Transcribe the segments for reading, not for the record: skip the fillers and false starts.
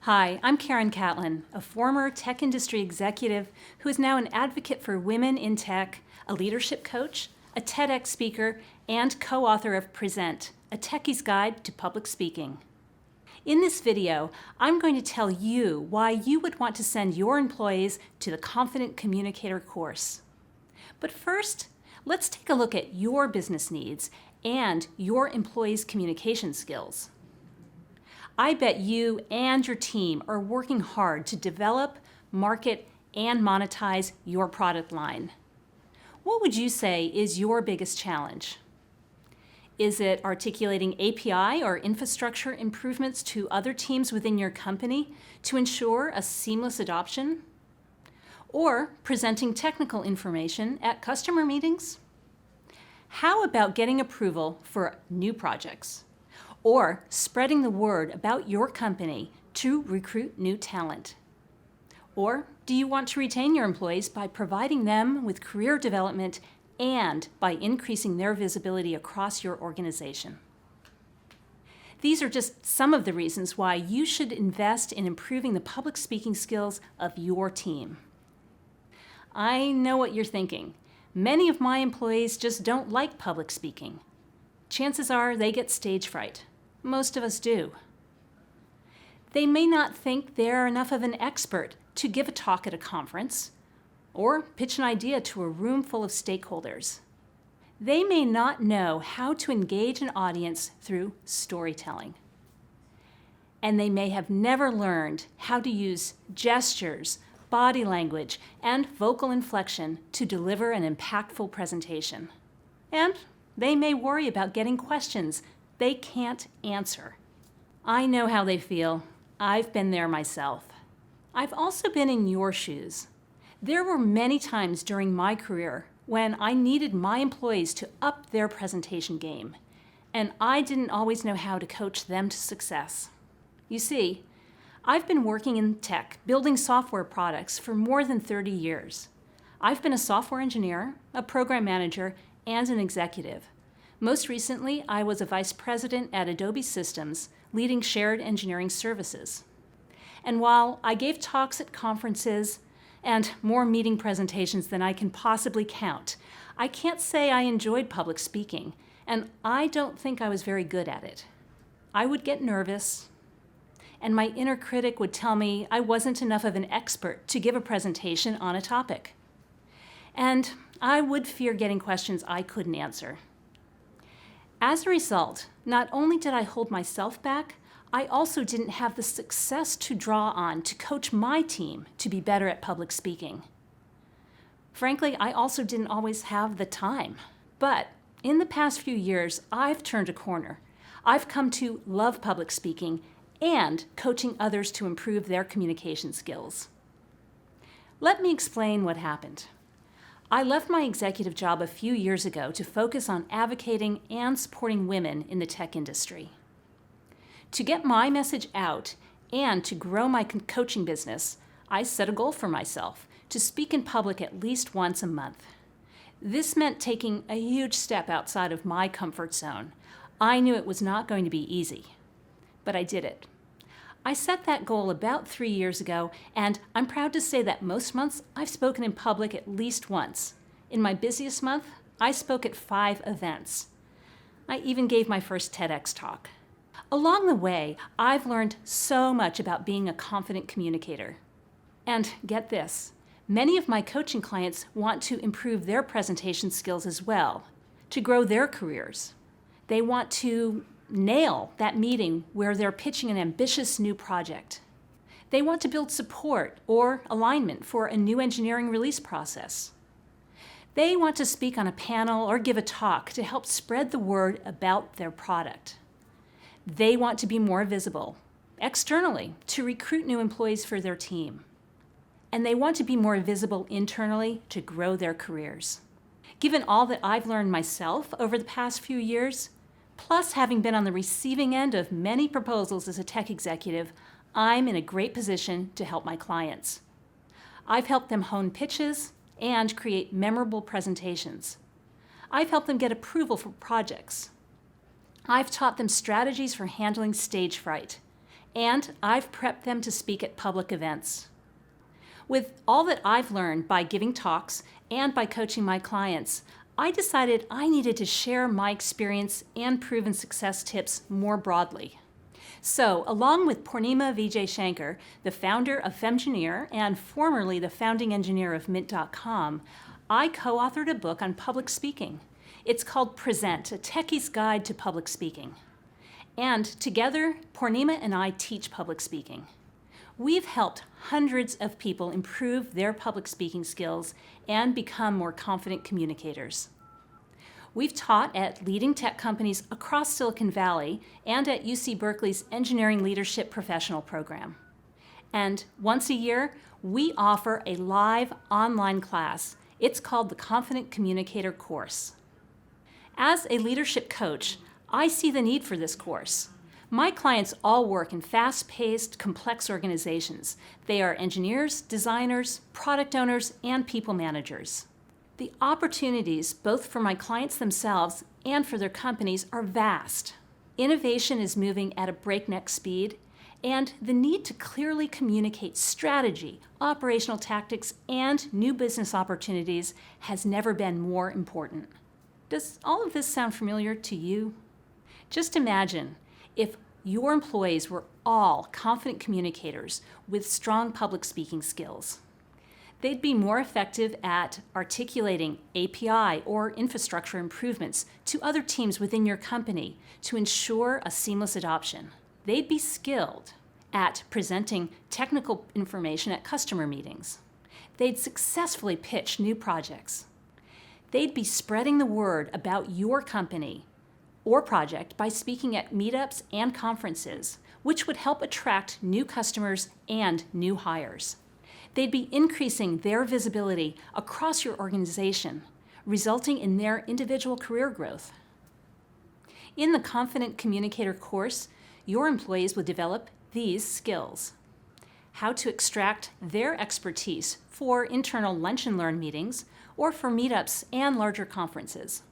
Hi, I'm Karen Catlin, a former tech industry executive who is now an advocate for women in tech, a leadership coach, a TEDx speaker, and co-author of Present, a Techie's Guide to Public Speaking. In this video, I'm going to tell you why you would want to send your employees to the Confident Communicator Course. But first, let's take a look at your business needs and your employees' communication skills. I bet you and your team are working hard to develop, market, and monetize your product line. What would you say is your biggest challenge? Is it articulating API or infrastructure improvements to other teams within your company to ensure a seamless adoption? Or presenting technical information at customer meetings? How about getting approval for new projects? Or spreading the word about your company to recruit new talent? Or do you want to retain your employees by providing them with career development and by increasing their visibility across your organization? These are just some of the reasons why you should invest in improving the public speaking skills of your team. I know what you're thinking. Many of my employees just don't like public speaking. Chances are they get stage fright. Most of us do. They may not think they're enough of an expert to give a talk at a conference or pitch an idea to a room full of stakeholders. They may not know how to engage an audience through storytelling. And they may have never learned how to use gestures, body language, and vocal inflection to deliver an impactful presentation. And they may worry about getting questions they can't answer. I know how they feel. I've been there myself. I've also been in your shoes. There were many times during my career when I needed my employees to up their presentation game, and I didn't always know how to coach them to success. You see, I've been working in tech, building software products for more than 30 years. I've been a software engineer, a program manager, and an executive. Most recently, I was a vice president at Adobe Systems, leading shared engineering services. And while I gave talks at conferences and more meeting presentations than I can possibly count, I can't say I enjoyed public speaking, and I don't think I was very good at it. I would get nervous, and my inner critic would tell me I wasn't enough of an expert to give a presentation on a topic. And I would fear getting questions I couldn't answer. As a result, not only did I hold myself back, I also didn't have the success to draw on to coach my team to be better at public speaking. Frankly, I also didn't always have the time. But in the past few years, I've turned a corner. I've come to love public speaking and coaching others to improve their communication skills. Let me explain what happened. I left my executive job a few years ago to focus on advocating and supporting women in the tech industry. To get my message out and to grow my coaching business, I set a goal for myself to speak in public at least once a month. This meant taking a huge step outside of my comfort zone. I knew it was not going to be easy, but I did it. I set that goal about 3 years ago, and I'm proud to say that most months I've spoken in public at least once. In my busiest month, I spoke at 5 events. I even gave my first TEDx talk. Along the way, I've learned so much about being a confident communicator. And get this, many of my coaching clients want to improve their presentation skills as well, to grow their careers. They want to nail that meeting where they're pitching an ambitious new project. They want to build support or alignment for a new engineering release process. They want to speak on a panel or give a talk to help spread the word about their product. They want to be more visible externally to recruit new employees for their team. And they want to be more visible internally to grow their careers. Given all that I've learned myself over the past few years, plus having been on the receiving end of many proposals as a tech executive, I'm in a great position to help my clients. I've helped them hone pitches and create memorable presentations. I've helped them get approval for projects. I've taught them strategies for handling stage fright, and I've prepped them to speak at public events. With all that I've learned by giving talks and by coaching my clients, I decided I needed to share my experience and proven success tips more broadly. So, along with Purnima Vijay Shankar, the founder of Femgineer and formerly the founding engineer of Mint.com, I co-authored a book on public speaking. It's called Present, a techie's guide to public speaking. And together, Purnima and I teach public speaking. We've helped hundreds of people improve their public speaking skills and become more confident communicators. We've taught at leading tech companies across Silicon Valley and at UC Berkeley's Engineering Leadership Professional Program. And once a year, we offer a live online class. It's called the Confident Communicator Course. As a leadership coach, I see the need for this course. My clients all work in fast-paced, complex organizations. They are engineers, designers, product owners, and people managers. The opportunities, both for my clients themselves and for their companies, are vast. Innovation is moving at a breakneck speed, and the need to clearly communicate strategy, operational tactics, and new business opportunities has never been more important. Does all of this sound familiar to you? Just imagine if your employees were all confident communicators with strong public speaking skills. They'd be more effective at articulating API or infrastructure improvements to other teams within your company to ensure a seamless adoption. They'd be skilled at presenting technical information at customer meetings. They'd successfully pitch new projects. They'd be spreading the word about your company or project by speaking at meetups and conferences, which would help attract new customers and new hires. They'd be increasing their visibility across your organization, resulting in their individual career growth. In the Confident Communicator course, your employees will develop these skills: how to extract their expertise for internal lunch and learn meetings or for meetups and larger conferences;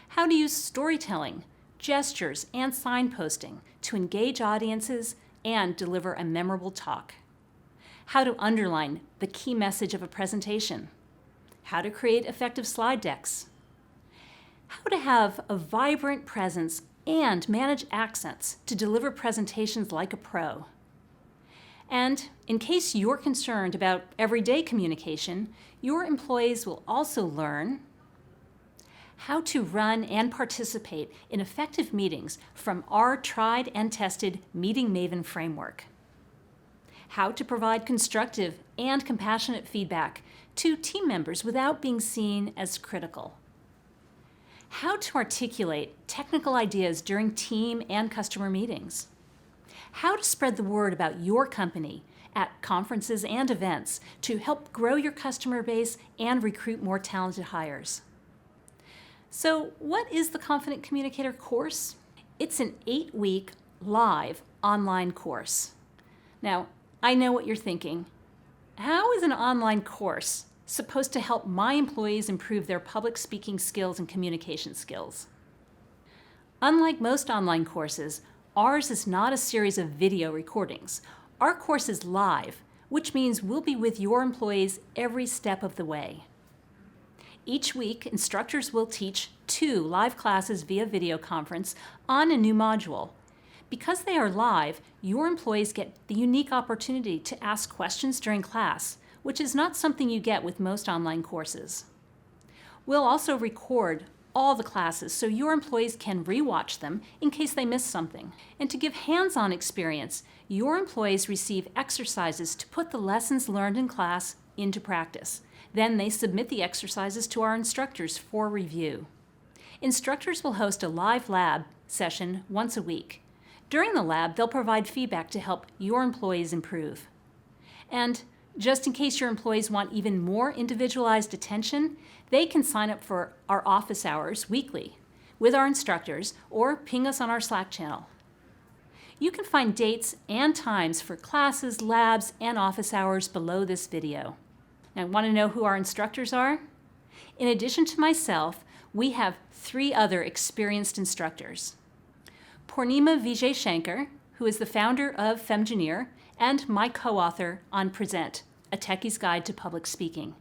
how to use storytelling, gestures, and signposting to engage audiences and deliver a memorable talk; how to underline the key message of a presentation; how to create effective slide decks; how to have a vibrant presence and manage accents to deliver presentations like a pro. And in case you're concerned about everyday communication, your employees will also learn how to run and participate in effective meetings from our tried and tested Meeting Maven framework; how to provide constructive and compassionate feedback to team members without being seen as critical; how to articulate technical ideas during team and customer meetings; how to spread the word about your company at conferences and events to help grow your customer base and recruit more talented hires. So, what is the Confident Communicator course? It's an 8-week live online course. Now, I know what you're thinking. How is an online course supposed to help my employees improve their public speaking skills and communication skills? Unlike most online courses, ours is not a series of video recordings. Our course is live, which means we'll be with your employees every step of the way. Each week, instructors will teach 2 live classes via video conference on a new module. Because they are live, your employees get the unique opportunity to ask questions during class, which is not something you get with most online courses. We'll also record all the classes so your employees can rewatch them in case they miss something. And to give hands-on experience, your employees receive exercises to put the lessons learned in class into practice. Then they submit the exercises to our instructors for review. Instructors will host a live lab session once a week. During the lab, they'll provide feedback to help your employees improve. And just in case your employees want even more individualized attention, they can sign up for our office hours weekly with our instructors or ping us on our Slack channel. You can find dates and times for classes, labs, and office hours below this video. Now, want to know who our instructors are? In addition to myself, we have 3 other experienced instructors. Purnima Vijay Shankar, who is the founder of Femgineer and my co-author on Present, A Techie's Guide to Public Speaking.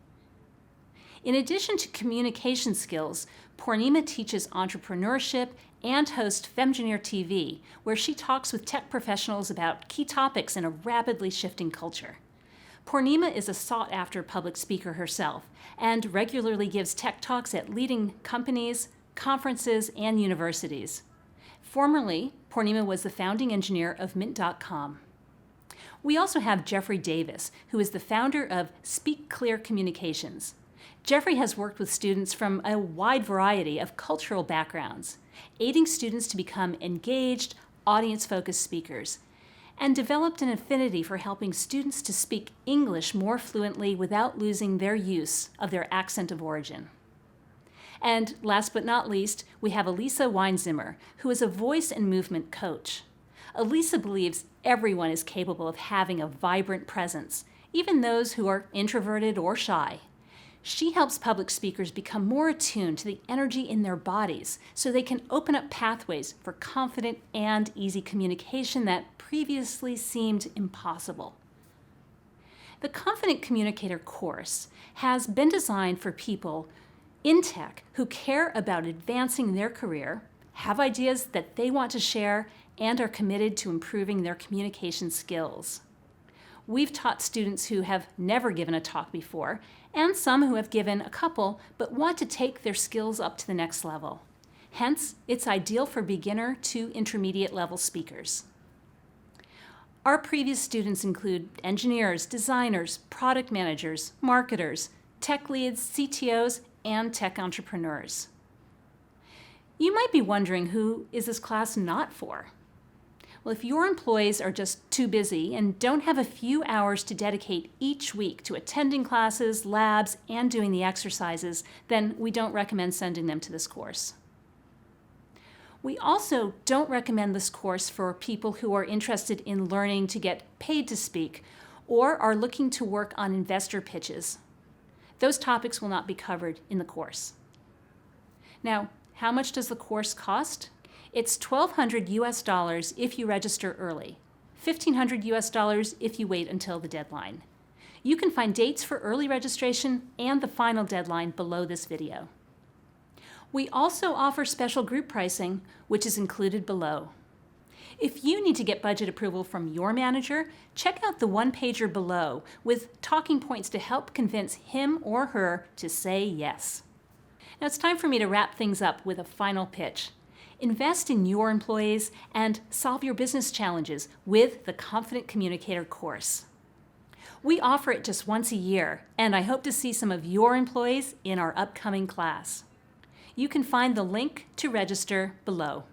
In addition to communication skills, Purnima teaches entrepreneurship and hosts Femgineer TV, where she talks with tech professionals about key topics in a rapidly shifting culture. Purnima is a sought-after public speaker herself and regularly gives tech talks at leading companies, conferences, and universities. Formerly, Purnima was the founding engineer of Mint.com. We also have Jeffrey Davis, who is the founder of Speak Clear Communications. Jeffrey has worked with students from a wide variety of cultural backgrounds, aiding students to become engaged, audience-focused speakers, and developed an affinity for helping students to speak English more fluently without losing their use of their accent of origin. And last but not least, we have Elisa Weinzimmer, who is a voice and movement coach. Elisa believes everyone is capable of having a vibrant presence, even those who are introverted or shy. She helps public speakers become more attuned to the energy in their bodies so they can open up pathways for confident and easy communication that previously seemed impossible. The Confident Communicator Course has been designed for people in tech who care about advancing their career, have ideas that they want to share, and are committed to improving their communication skills. We've taught students who have never given a talk before, and some who have given a couple but want to take their skills up to the next level. Hence, it's ideal for beginner to intermediate level speakers. Our previous students include engineers, designers, product managers, marketers, tech leads, CTOs, and tech entrepreneurs. You might be wondering, who is this class not for? Well, if your employees are just too busy and don't have a few hours to dedicate each week to attending classes, labs, and doing the exercises, then we don't recommend sending them to this course. We also don't recommend this course for people who are interested in learning to get paid to speak or are looking to work on investor pitches. Those topics will not be covered in the course. Now, how much does the course cost? It's $1,200 US if you register early, $1,500 US if you wait until the deadline. You can find dates for early registration and the final deadline below this video. We also offer special group pricing, which is included below. If you need to get budget approval from your manager, check out the one-pager below with talking points to help convince him or her to say yes. Now it's time for me to wrap things up with a final pitch. Invest in your employees and solve your business challenges with the Confident Communicator course. We offer it just once a year, and I hope to see some of your employees in our upcoming class. You can find the link to register below.